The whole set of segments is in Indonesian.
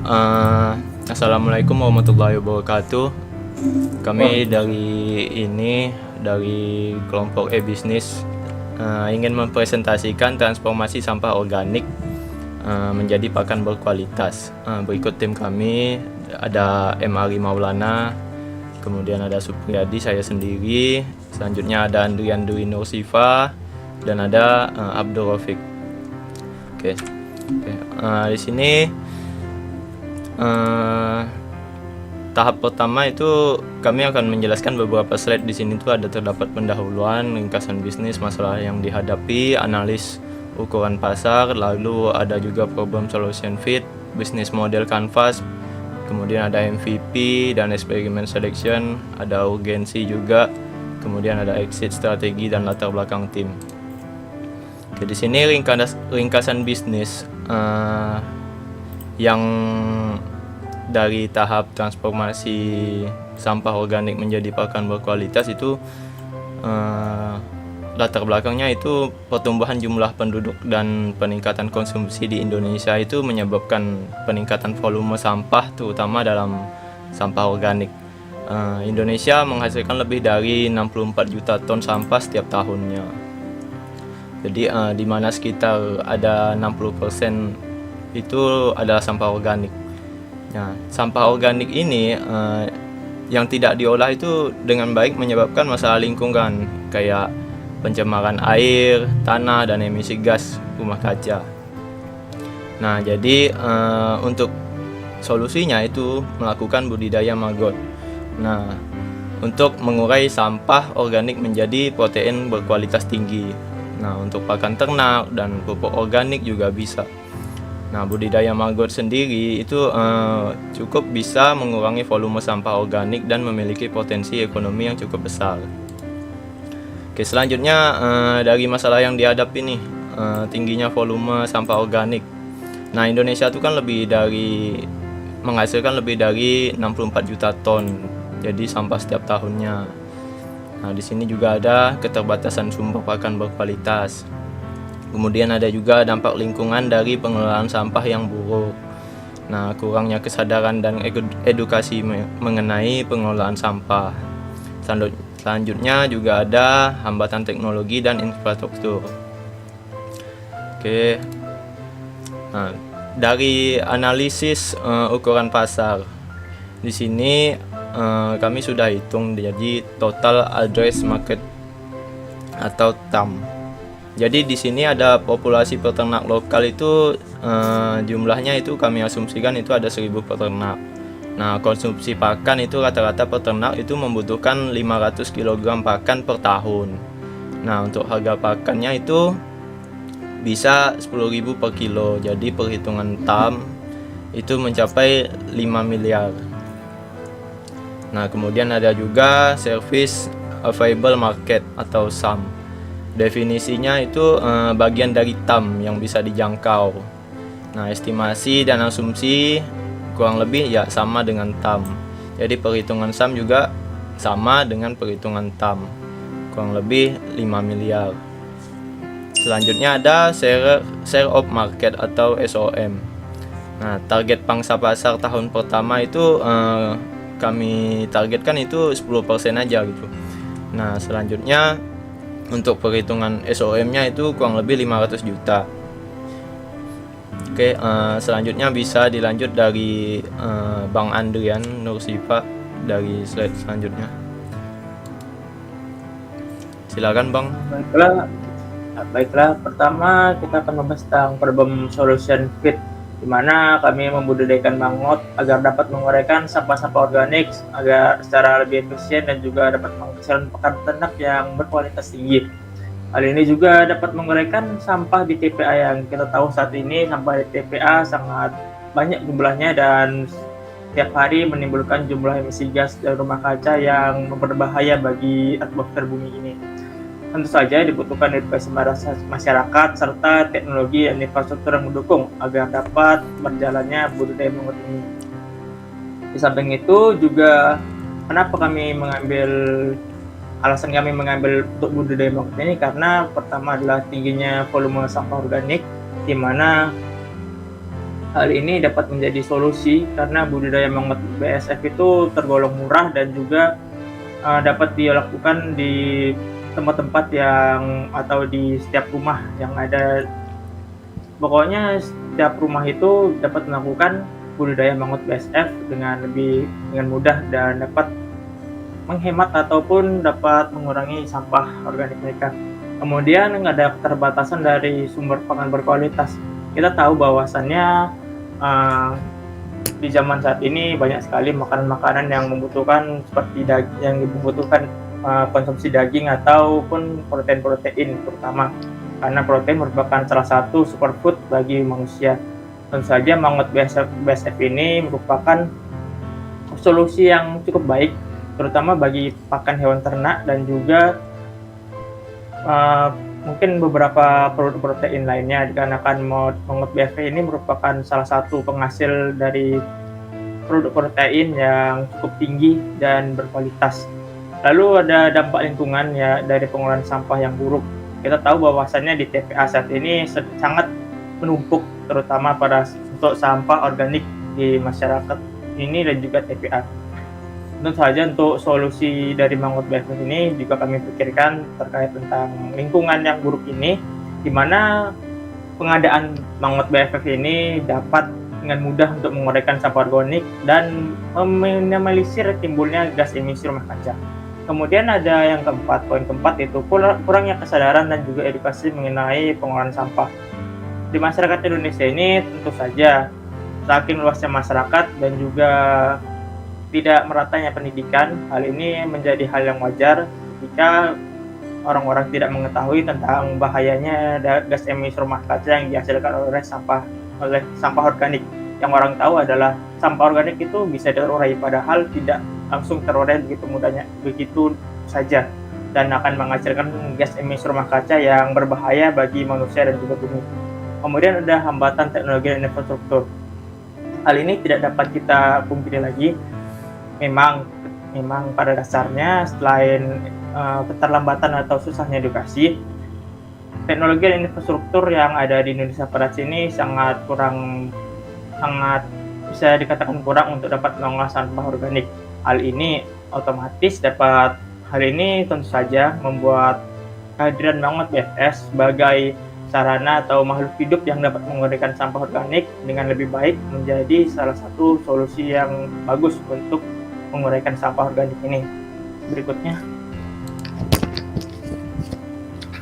eh, Assalamualaikum warahmatullahi wabarakatuh. Kami dari kelompok e-bisnis ingin mempresentasikan transformasi sampah organik menjadi pakan berkualitas. Berikut tim kami, ada M. Ari Maulana, kemudian ada Supriyadi, saya sendiri, selanjutnya ada Andrian Dwi Nursifa, dan ada Abdul Rafiq. Oke. Di sini tahap pertama itu kami akan menjelaskan beberapa slide. Di sini tuh ada terdapat pendahuluan, ringkasan bisnis, masalah yang dihadapi, analis ukuran pasar, lalu ada juga problem solution fit, bisnis model canvas, kemudian ada MVP dan eksperimen selection, ada urgensi juga, kemudian ada exit strategi dan latar belakang tim. Oke, di sini ringkasan bisnis yang dari tahap transformasi sampah organik menjadi pakan berkualitas itu latar belakangnya itu pertumbuhan jumlah penduduk dan peningkatan konsumsi di Indonesia itu menyebabkan peningkatan volume sampah terutama dalam sampah organik. Indonesia menghasilkan lebih dari 64 juta ton sampah setiap tahunnya. Jadi di mana sekitar ada 60% itu adalah sampah organik. Nah, sampah organik ini yang tidak diolah itu dengan baik menyebabkan masalah lingkungan kayak pencemaran air, tanah, dan emisi gas rumah kaca. Nah, jadi untuk solusinya itu melakukan budidaya maggot. Nah, untuk mengurai sampah organik menjadi protein berkualitas tinggi. Nah, untuk pakan ternak dan pupuk organik juga bisa. Nah, budidaya maggot sendiri itu cukup bisa mengurangi volume sampah organik dan memiliki potensi ekonomi yang cukup besar. Oke, selanjutnya dari masalah yang dihadapi nih, tingginya volume sampah organik. Nah, Indonesia itu kan menghasilkan lebih dari 64 juta ton. Jadi sampah setiap tahunnya. Nah, di sini juga ada keterbatasan sumber pakan berkualitas. Kemudian ada juga dampak lingkungan dari pengelolaan sampah yang buruk. Nah, kurangnya kesadaran dan edukasi mengenai pengelolaan sampah. Selanjutnya juga ada hambatan teknologi dan infrastruktur. Oke. Nah, dari analisis ukuran pasar. Di sini kami sudah hitung jadi total address market atau TAM. Jadi di sini ada populasi peternak lokal itu jumlahnya itu kami asumsikan itu ada 1000 peternak. Nah, konsumsi pakan itu rata-rata peternak itu membutuhkan 500 kg pakan per tahun. Nah, untuk harga pakannya itu bisa 10.000 per kilo. Jadi perhitungan TAM itu mencapai 5 miliar. Nah, kemudian ada juga Service Available Market atau SAM. Definisinya itu bagian dari TAM yang bisa dijangkau. Nah, estimasi dan asumsi kurang lebih ya sama dengan TAM. Jadi perhitungan SAM juga sama dengan perhitungan TAM. Kurang lebih 5 miliar. Selanjutnya ada share of market atau SOM. Nah, target pangsa pasar tahun pertama itu kami targetkan itu 10% aja gitu. Nah, selanjutnya untuk perhitungan SOM-nya itu kurang lebih 500 juta. Oke, selanjutnya bisa dilanjut dari Bang Andrian Nursifa dari slide selanjutnya. Silakan, Bang. Baiklah. Pertama kita akan membahas tentang problem solution fit, di mana kami membudidayakan mangut agar dapat menguraikan sampah-sampah organik agar secara lebih efisien dan juga dapat menghasilkan pakan ternak yang berkualitas tinggi. Hal ini juga dapat menguraikan sampah di TPA yang kita tahu saat ini sampah di TPA sangat banyak jumlahnya dan setiap hari menimbulkan jumlah emisi gas dari rumah kaca yang berbahaya bagi atmosfer bumi ini. Tentu saja dibutuhkan edukasi masyarakat serta teknologi dan infrastruktur yang mendukung agar dapat berjalannya budidaya mangut ini. Di samping itu juga alasan kami mengambil untuk budidaya mangut ini karena pertama adalah tingginya volume sampah organik, di mana Hal ini dapat menjadi solusi karena budidaya mangrove BSF itu tergolong murah dan juga dapat dilakukan di tempat-tempat yang atau di setiap rumah yang ada. Pokoknya setiap rumah itu dapat melakukan budidaya mangrove BSF dengan mudah dan dapat menghemat ataupun dapat mengurangi sampah organik mereka. Kemudian ada keterbatasan dari sumber pangan berkualitas. Kita tahu bahwasannya di zaman saat ini banyak sekali makanan-makanan yang membutuhkan konsumsi daging ataupun protein terutama karena protein merupakan salah satu superfood bagi manusia. Tentu saja mangrove BSF ini merupakan solusi yang cukup baik terutama bagi pakan hewan ternak dan juga mungkin beberapa produk protein lainnya dikarenakan mangrove BSF ini merupakan salah satu penghasil dari produk protein yang cukup tinggi dan berkualitas. Lalu ada dampak lingkungan ya dari pengolahan sampah yang buruk. Kita tahu bahwasannya di TPA saat ini sangat menumpuk terutama untuk sampah organik di masyarakat ini dan juga TPA. Tentu saja untuk solusi dari mangrove BSF ini juga kami pikirkan terkait tentang lingkungan yang buruk ini, di mana pengadaan mangrove BSF ini dapat dengan mudah untuk menguraikan sampah organik dan meminimalisir timbulnya gas emisi rumah kaca. Kemudian ada yang poin keempat yaitu kurangnya kesadaran dan juga edukasi mengenai pengolahan sampah. Di masyarakat Indonesia ini tentu saja saking luasnya masyarakat dan juga tidak meratanya pendidikan, hal ini menjadi hal yang wajar jika orang-orang tidak mengetahui tentang bahayanya gas emisi rumah kaca yang dihasilkan oleh sampah organik. Yang orang tahu adalah sampah organik itu bisa terurai, padahal tidak langsung terurai begitu saja dan akan menghasilkan gas emisi rumah kaca yang berbahaya bagi manusia dan juga bumi. Kemudian ada hambatan teknologi dan infrastruktur. Hal ini tidak dapat kita pungkiri lagi. Memang pada dasarnya selain keterlambatan atau susahnya edukasi, teknologi dan infrastruktur yang ada di Indonesia pada sini sangat bisa dikatakan kurang untuk dapat mengolah sampah organik. Hal ini tentu saja membuat kehadiran mangrove BSF sebagai sarana atau makhluk hidup yang dapat menguraikan sampah organik dengan lebih baik menjadi salah satu solusi yang bagus untuk menguraikan sampah organik ini. Berikutnya,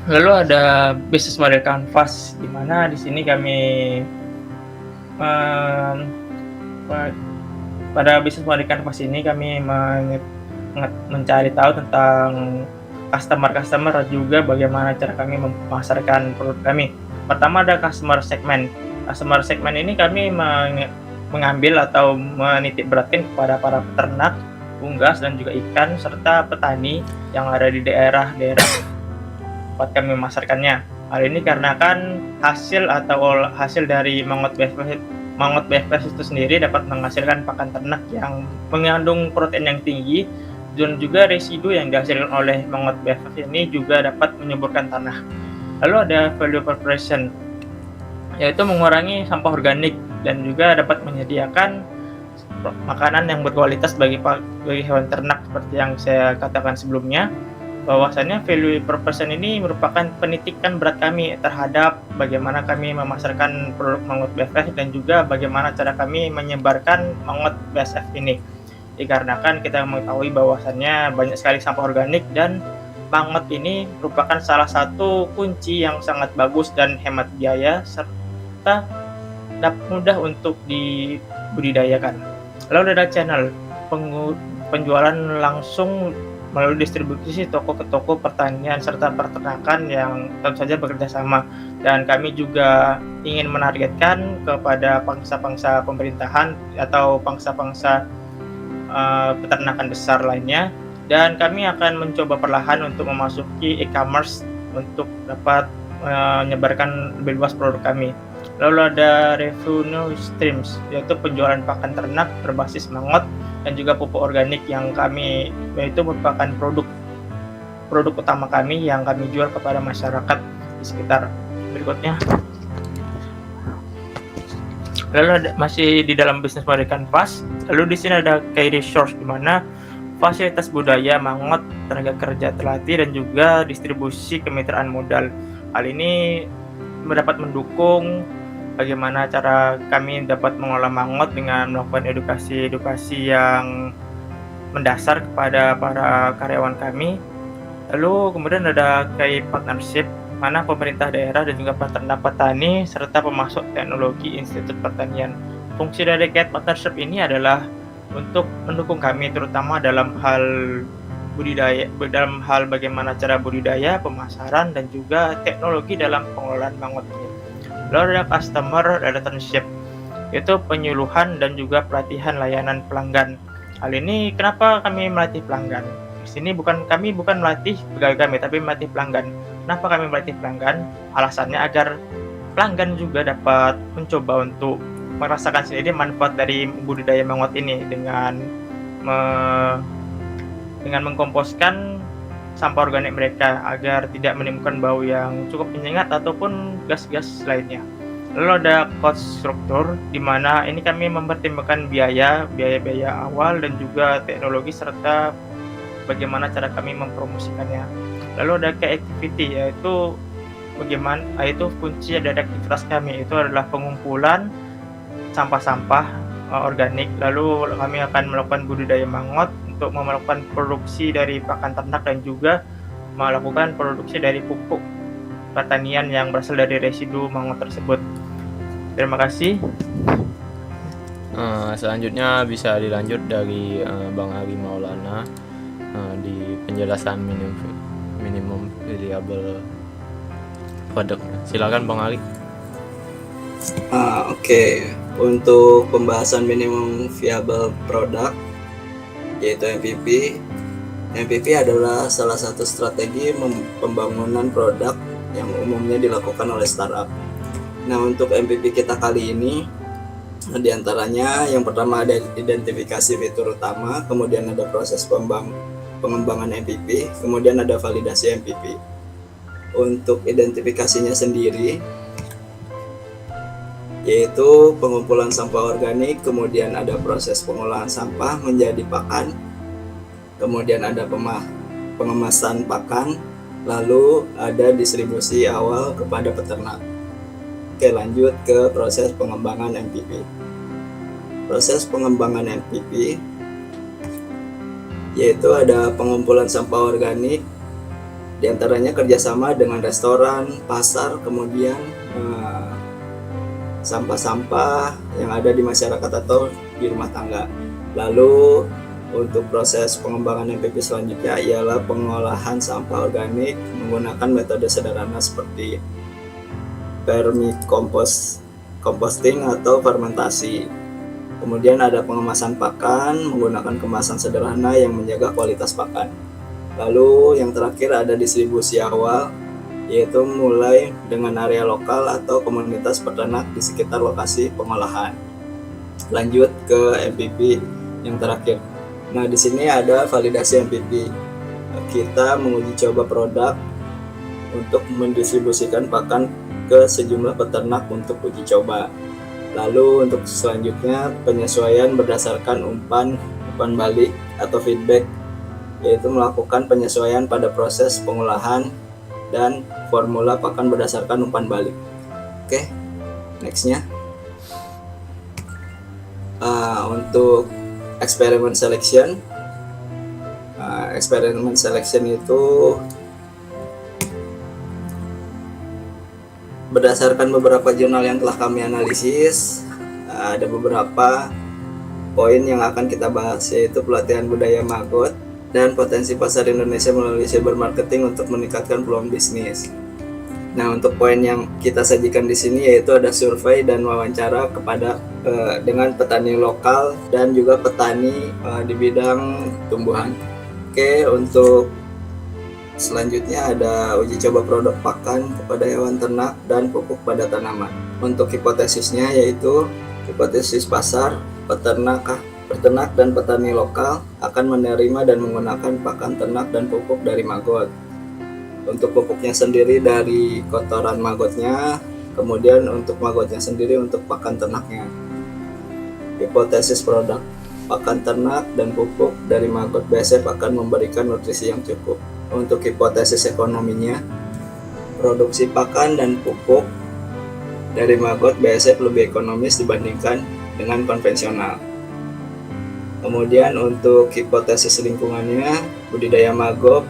lalu ada bisnis model canvas, di mana di sini kami pada bisnis model canvas ini kami mencari tahu tentang customer dan juga bagaimana cara kami memasarkan produk kami. Pertama ada customer segment. Customer segment ini kami mengambil atau menitik beratkan kepada para peternak, unggas dan juga ikan serta petani yang ada di daerah-daerah tempat kami memasarkannya. Hal ini karena kan hasil dari mangrove BSF itu sendiri dapat menghasilkan pakan ternak yang mengandung protein yang tinggi dan juga residu yang dihasilkan oleh mangrove BSF ini juga dapat menyuburkan tanah. Lalu ada value proposition, yaitu mengurangi sampah organik dan juga dapat menyediakan makanan yang berkualitas bagi hewan ternak seperti yang saya katakan sebelumnya. Bahwasannya value proposition ini merupakan penitikan berat kami terhadap bagaimana kami memasarkan produk mangrove BSF dan juga bagaimana cara kami menyebarkan mangrove BSF ini. Dikarenakan kita mengetahui bahwasannya banyak sekali sampah organik dan mangrove ini merupakan salah satu kunci yang sangat bagus dan hemat biaya serta dapat mudah untuk dibudidayakan. Lalu ada channel penjualan langsung melalui distribusi toko ke toko pertanian serta peternakan yang tentu saja bekerja sama, dan kami juga ingin menargetkan kepada pangsa-pangsa pemerintahan atau pangsa-pangsa peternakan besar lainnya, dan kami akan mencoba perlahan untuk memasuki e-commerce untuk dapat menyebarkan lebih luas produk kami. Lalu ada revenue streams, yaitu penjualan pakan ternak berbasis mangrove dan juga pupuk organik yang yaitu merupakan produk utama kami yang kami jual kepada masyarakat di sekitar. Berikutnya, Lalu masih di dalam bisnis model kanvas. Lalu di sini ada key resource, di mana fasilitas budaya Mangot, tenaga kerja terlatih, dan juga distribusi kemitraan modal. Hal ini dapat mendukung bagaimana cara kami dapat mengelola Mangot dengan melakukan edukasi yang mendasar kepada para karyawan kami. Lalu kemudian ada key partnership, mana pemerintah daerah dan juga peternak petani serta pemasok teknologi Institut Pertanian. Fungsi dari key partnership ini adalah untuk mendukung kami terutama dalam hal budidaya, dalam hal bagaimana cara budidaya, pemasaran, dan juga teknologi dalam pengelolaan mangut ini. Lalu ada customer relationship, yaitu penyuluhan dan juga pelatihan layanan pelanggan. Hal ini kenapa kami melatih pelanggan? Di sini kami bukan melatih pegawai kami, tapi melatih pelanggan. Kenapa kami melatih pelanggan? Alasannya agar pelanggan juga dapat mencoba untuk merasakan sendiri manfaat dari budidaya mangut ini dengan mengkomposkan sampah organik mereka agar tidak menimbulkan bau yang cukup menyengat ataupun gas-gas lainnya. Lalu ada cost struktur, di mana ini kami mempertimbangkan biaya awal dan juga teknologi serta bagaimana cara kami mempromosikannya. Lalu ada key activity, yaitu kunci dari aktivitas kami itu adalah pengumpulan sampah-sampah organik. Lalu kami akan melakukan budidaya mangot untuk melakukan produksi dari pakan ternak dan juga melakukan produksi dari pupuk pertanian yang berasal dari residu mangot tersebut. Terima kasih. Selanjutnya bisa dilanjut dari Bang Ari Maulana di penjelasan minimum viable product. Silakan Bang Ari. Oke. Untuk pembahasan minimum viable product, yaitu MVP. MVP adalah salah satu strategi pembangunan produk yang umumnya dilakukan oleh startup. Nah, untuk MVP kita kali ini, diantaranya yang pertama ada identifikasi fitur utama, kemudian ada proses pengembangan MVP, kemudian ada validasi MVP. Untuk identifikasinya sendiri, yaitu pengumpulan sampah organik, kemudian ada proses pengolahan sampah menjadi pakan, kemudian ada pengemasan pakan, lalu ada distribusi awal kepada peternak. Oke, lanjut ke proses pengembangan MVP. Proses pengembangan MVP yaitu ada pengumpulan sampah organik, diantaranya kerjasama dengan restoran, pasar, kemudian sampah-sampah yang ada di masyarakat atau di rumah tangga. Lalu untuk proses pengembangan MVP selanjutnya ialah pengolahan sampah organik menggunakan metode sederhana seperti composting atau fermentasi. Kemudian ada pengemasan pakan menggunakan kemasan sederhana yang menjaga kualitas pakan. Lalu yang terakhir ada distribusi awal, yaitu mulai dengan area lokal atau komunitas peternak di sekitar lokasi pengolahan. Lanjut ke MVP yang terakhir. Nah, di sini ada validasi MVP. Kita menguji coba produk untuk mendistribusikan pakan ke sejumlah peternak untuk uji coba. Lalu untuk selanjutnya penyesuaian berdasarkan umpan balik atau feedback, yaitu melakukan penyesuaian pada proses pengolahan dan formula pakan berdasarkan umpan balik. Oke, nextnya untuk eksperimen selection. Eksperimen selection itu berdasarkan beberapa jurnal yang telah kami analisis, ada beberapa poin yang akan kita bahas, yaitu pelatihan budaya maggot dan potensi pasar Indonesia melalui cyber marketing untuk meningkatkan peluang bisnis. Nah, untuk poin yang kita sajikan di sini yaitu ada survei dan wawancara dengan petani lokal dan juga petani di bidang tumbuhan. Oke, untuk selanjutnya ada uji coba produk pakan kepada hewan ternak dan pupuk pada tanaman. Untuk hipotesisnya yaitu hipotesis pasar, peternak dan petani lokal akan menerima dan menggunakan pakan ternak dan pupuk dari maggot. Untuk pupuknya sendiri dari kotoran maggotnya, kemudian untuk maggotnya sendiri untuk pakan ternaknya. Hipotesis produk pakan ternak dan pupuk dari Maggot BASF akan memberikan nutrisi yang cukup. Untuk hipotesis ekonominya, produksi pakan dan pupuk dari Maggot BASF lebih ekonomis dibandingkan dengan konvensional. Kemudian untuk hipotesis lingkungannya, budidaya Maggot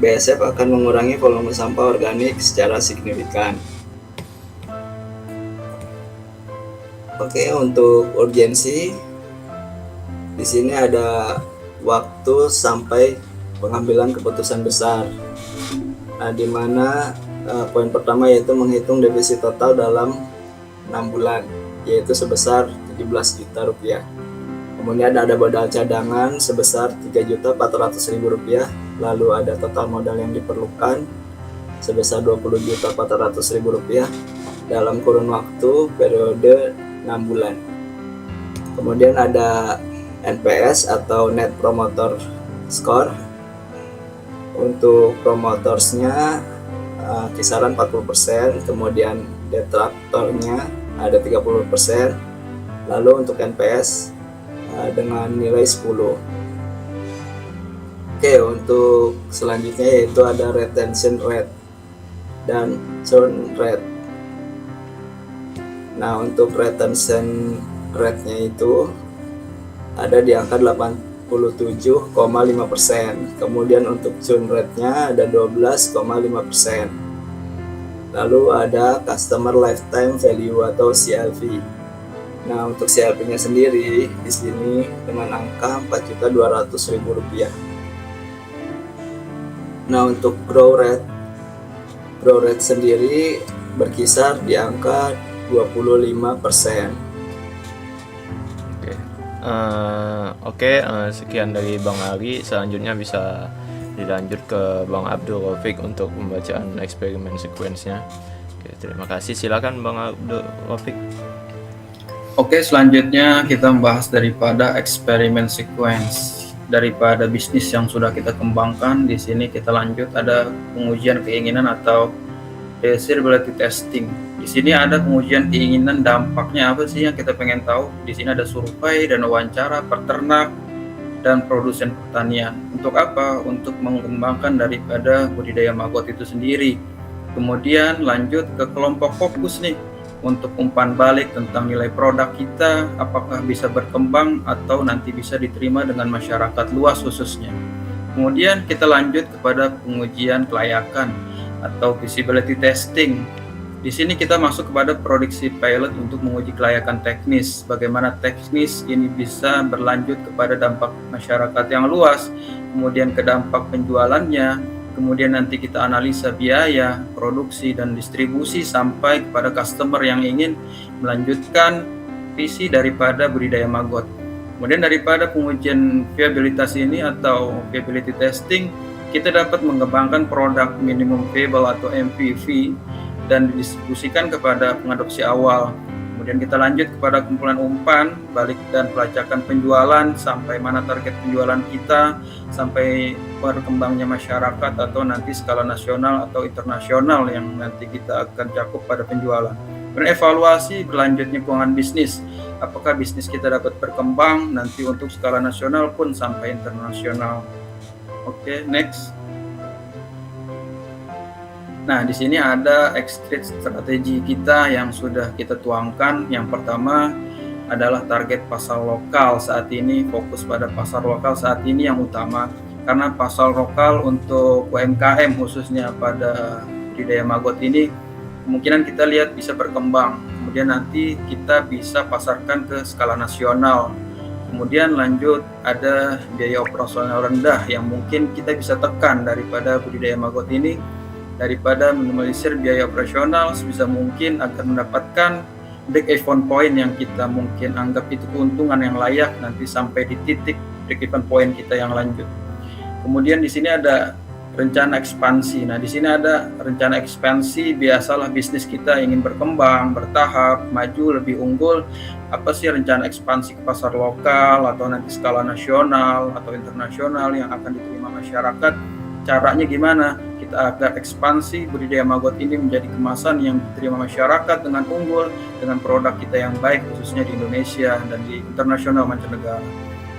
BASF akan mengurangi volume sampah organik secara signifikan. Oke, untuk urgensi di sini ada waktu sampai pengambilan keputusan besar. Nah, di mana poin pertama yaitu menghitung defisit total dalam 6 bulan, yaitu sebesar 17 juta rupiah. Kemudian ada modal cadangan sebesar 3.400.000 rupiah, lalu ada total modal yang diperlukan sebesar 20.400.000 rupiah dalam kurun waktu periode 6 bulan. Kemudian ada NPS atau Net Promoter Score. Untuk promotorsnya kisaran 40%, kemudian detraktornya ada 30%, lalu untuk NPS dengan nilai 10. Oke, untuk selanjutnya yaitu ada retention rate dan churn rate. Nah, untuk retention rate-nya itu ada di angka 87,5%. Kemudian untuk churn rate-nya ada 12,5%. Lalu ada customer lifetime value atau CLV. Nah, untuk CLV-nya sendiri di sini dengan angka 4.200.000 rupiah. Nah, untuk grow rate sendiri berkisar di angka 25%. Oke, sekian dari Bang Ali. Selanjutnya bisa dilanjut ke Bang Abdul Rafiq untuk pembacaan eksperimen sequence-nya. Oke, terima kasih. Silakan Bang Abdul Rafiq. Oke, selanjutnya kita membahas daripada eksperimen sequence daripada bisnis yang sudah kita kembangkan. Di sini kita lanjut ada pengujian keinginan atau desirability testing. Di sini ada pengujian keinginan, dampaknya apa sih yang kita pengen tahu. Di sini ada survei dan wawancara peternak dan produsen pertanian. Untuk apa? Untuk mengembangkan daripada budidaya maggot itu sendiri. Kemudian lanjut ke kelompok fokus nih, untuk umpan balik tentang nilai produk kita, apakah bisa berkembang atau nanti bisa diterima dengan masyarakat luas khususnya. Kemudian kita lanjut kepada pengujian kelayakan atau feasibility testing. Di sini kita masuk kepada produksi pilot untuk menguji kelayakan teknis, bagaimana teknis ini bisa berlanjut kepada dampak masyarakat yang luas, kemudian ke dampak penjualannya, kemudian nanti kita analisa biaya, produksi, dan distribusi sampai kepada customer yang ingin melanjutkan visi daripada budidaya maggot. Kemudian daripada pengujian viabilitas ini atau viability testing, kita dapat mengembangkan produk minimum viable atau MPV dan didistribusikan kepada pengadopsi awal. Kemudian kita lanjut kepada kumpulan umpan, balik dan pelacakan penjualan, sampai mana target penjualan kita, sampai berkembangnya masyarakat atau nanti skala nasional atau internasional yang nanti kita akan cakup pada penjualan. Kemudian evaluasi berlanjutnya keuangan bisnis, apakah bisnis kita dapat berkembang nanti untuk skala nasional pun sampai internasional. Oke, next. Nah, di sini ada exit strategi kita yang sudah kita tuangkan. Yang pertama adalah target pasar lokal saat ini, fokus pada pasar lokal saat ini yang utama. Karena pasar lokal untuk UMKM khususnya pada budidaya maggot ini kemungkinan kita lihat bisa berkembang. Kemudian nanti kita bisa pasarkan ke skala nasional. Kemudian lanjut ada biaya operasional rendah yang mungkin kita bisa tekan daripada budidaya maggot ini, daripada minimalisir biaya operasional sebisa mungkin agar mendapatkan break-even point yang kita mungkin anggap itu keuntungan yang layak nanti sampai di titik break-even point kita yang lanjut. Kemudian di sini ada rencana ekspansi. Nah, di sini ada rencana ekspansi, biasalah bisnis kita ingin berkembang, bertahap, maju, lebih unggul. Apa sih rencana ekspansi ke pasar lokal atau nanti skala nasional atau internasional yang akan diterima masyarakat? Caranya gimana? kita agar ekspansi budidaya maggot ini menjadi kemasan yang diterima masyarakat dengan unggul, dengan produk kita yang baik khususnya di Indonesia dan di internasional mancanegara.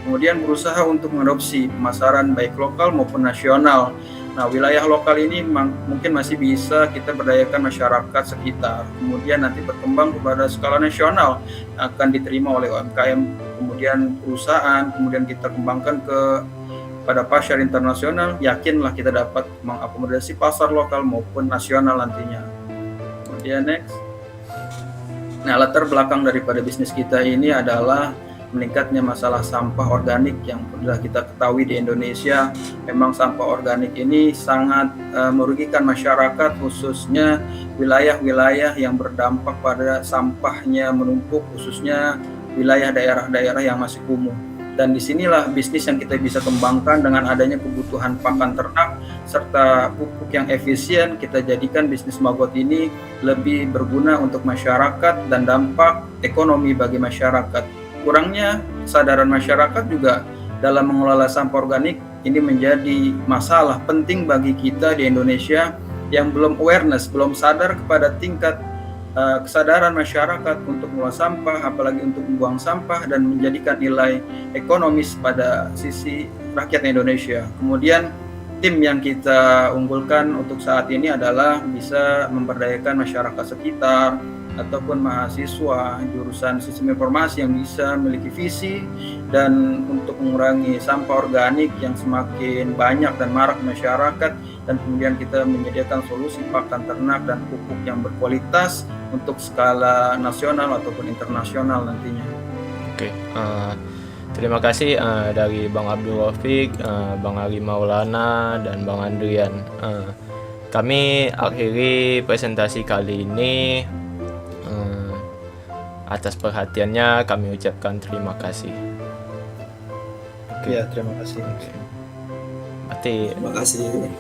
Kemudian berusaha untuk mengadopsi pemasaran baik lokal maupun nasional. Nah, wilayah lokal ini mungkin masih bisa kita berdayakan masyarakat sekitar. Kemudian nanti berkembang kepada skala nasional, akan diterima oleh UMKM, kemudian perusahaan, kemudian kita kembangkan pada pasar internasional. Yakinlah kita dapat mengakomodasi pasar lokal maupun nasional nantinya. Kemudian next. Nah, latar belakang daripada bisnis kita ini adalah meningkatnya masalah sampah organik yang sudah kita ketahui di Indonesia. Memang sampah organik ini sangat merugikan masyarakat, khususnya wilayah-wilayah yang berdampak pada sampahnya menumpuk, khususnya wilayah daerah-daerah yang masih kumuh. Dan disinilah bisnis yang kita bisa kembangkan dengan adanya kebutuhan pakan ternak serta pupuk yang efisien. Kita jadikan bisnis maggot ini lebih berguna untuk masyarakat dan dampak ekonomi bagi masyarakat. Kurangnya kesadaran masyarakat juga dalam mengelola sampah organik ini menjadi masalah penting bagi kita di Indonesia yang belum awareness, belum sadar kepada tingkat kesadaran masyarakat untuk mengelola sampah, apalagi untuk membuang sampah dan menjadikan nilai ekonomis pada sisi rakyat Indonesia. Kemudian tim yang kita unggulkan untuk saat ini adalah bisa memberdayakan masyarakat sekitar ataupun mahasiswa jurusan sistem informasi yang bisa memiliki visi dan untuk mengurangi sampah organik yang semakin banyak dan marak masyarakat, dan kemudian kita menyediakan solusi pakan ternak dan pupuk yang berkualitas untuk skala nasional ataupun internasional nantinya. Oke, terima kasih dari Bang Abdul Rafiq, Bang Ali Maulana, dan Bang Andrian. Kami akhiri presentasi kali ini. Atas perhatiannya kami ucapkan terima kasih. Ya, terima kasih. Berarti Terima kasih.